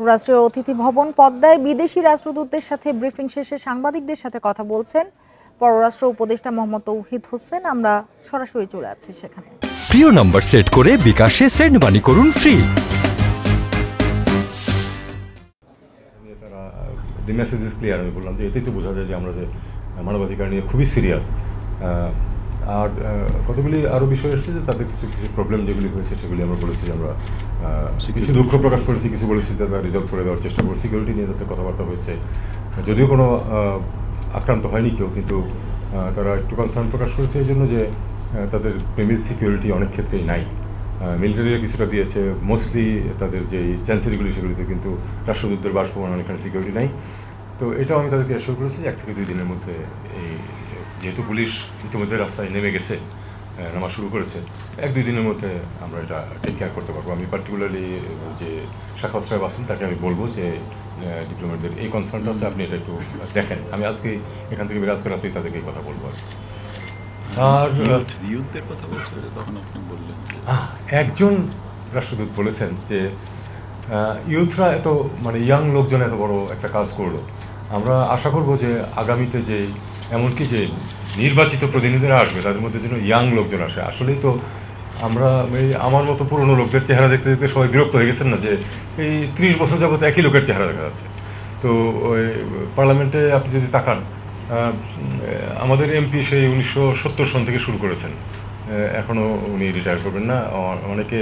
রাষ্ট্রীয় অতিথি ভবন পদ্মায় বিদেশি রাষ্ট্রদূতদের সাথে ব্রিফিং শেষে সাংবাদিকদের সাথে কথা বলছেন পররাষ্ট্র উপদেষ্টা মোহাম্মদ তৌহিদ হোসেন। আমরা সরাসরি চলে যাচ্ছি সেখানে। প্রিয় নাম্বার সেট করে বিকাশে সেন্ড মানি করুন free. The message is clear. আমি বললাম যে এতেই তো বোঝা যায় যে আমরা যে মানবাধিকার নিয়ে খুবই সিরিয়াস। আর কতগুলি আরও বিষয় এসেছে যে তাদের কিছু কিছু প্রবলেম যেগুলি হয়েছে সেগুলি আমরা বলেছি যে আমরা কিছু দুঃখ প্রকাশ করেছি, কিছু বলেছি তারা রিজলভ করে দেওয়ার চেষ্টা করছি। সিকিউরিটি নিয়ে তাদের কথাবার্তা হয়েছে, যদিও কোনো আক্রান্ত হয়নি কেউ, কিন্তু তারা একটু কনসার্ন প্রকাশ করেছে এই জন্য যে তাদের প্রেমিস সিকিউরিটি অনেক ক্ষেত্রেই নাই। মিলিটারিরা কিছুটা দিয়েছে, মোস্টলি তাদের যেই চ্যান্সেরিগুলি সেগুলিতে কিন্তু রাষ্ট্রদূতদের বাসভবন অনেকখানে সিকিউরিটি নাই। তো এটাও আমি তাদেরকে অ্যাসিওর করেছি যে 1 থেকে 2 দিনের মধ্যে এই যেহেতু পুলিশ ইতিমধ্যে রাস্তায় নেমে গেছে, নামা শুরু করেছে, 1-2 দিনের মধ্যে আমরা এটা টেক কেয়ার করতে পারবো। আমি পার্টিকুলারলি যে শাখাওয়াত সাহেব আছেন তাকে আমি বলবো যে ডিপ্লোমেটদের এই কনসার্নটা আছে, আপনি এটা একটু দেখেন। আমি আজকে এখান থেকে বিরাজ করে রাতেই তাদেরকে এই কথা বলবো। আর ইউথদের কথা বলছে, তখন আপনি বললেন একজন রাষ্ট্রদূত বলেছেন যে ইউথরা এত মানে ইয়াং লোকজন এত বড় একটা কাজ করলো, আমরা আশা করব যে আগামীতে যে এমনকি যে নির্বাচিত প্রতিনিধিরা আসবে তাদের মধ্যে যেন ইয়াং লোকজন আসে। আসলেই তো আমরা আমার মতো পুরনো লোকদের চেহারা দেখতে দেখতে সবাই বিরক্ত হয়ে গেছেন না, যে এই 30 বছর যাবত একই লোকের চেহারা দেখা যাচ্ছে। তো ওই পার্লামেন্টে আপনি যদি তাকান, আমাদের এমপি সেই 1970 সন থেকে শুরু করেছেন, এখনও উনি রিটায়ার করবেন না। অনেকে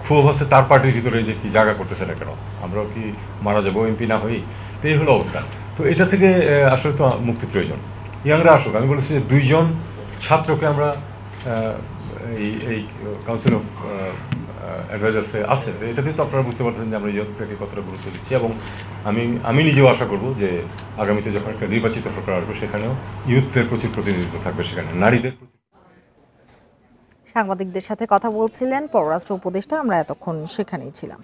ক্ষোভ আছে তার পার্টির ভিতরে যে কি জায়গা করতেছে না কেন, আমরাও কি মারা যাবো এমপি না হই? তো এই হলো অবস্থা। তো এটা থেকে আসলে তো মুক্তি প্রয়োজন, ইয়াংরা আসুক। আমি বলেছি যে 2 জন ছাত্রকে আমরা এই কাউন্সিল অফ অ্যাডভাইজার্সে আছে, এটাতে তো আপনারা বুঝতে পারছেন যে আমরা ইয়ুথটাকে কতটা গুরুত্ব দিচ্ছি। এবং আমি নিজেও আশা করব যে আগামীতে যখন একটা নির্বাচিত সরকার আসবে সেখানেও ইয়ুথদের প্রচুর প্রতিনিধিত্ব থাকবে, সেখানে নারীদের। সাংবাদিকদের সাথে কথা বলছিলেন পররাষ্ট্র উপদেষ্টা। আমরা এতক্ষণ সেখানেই ছিলাম।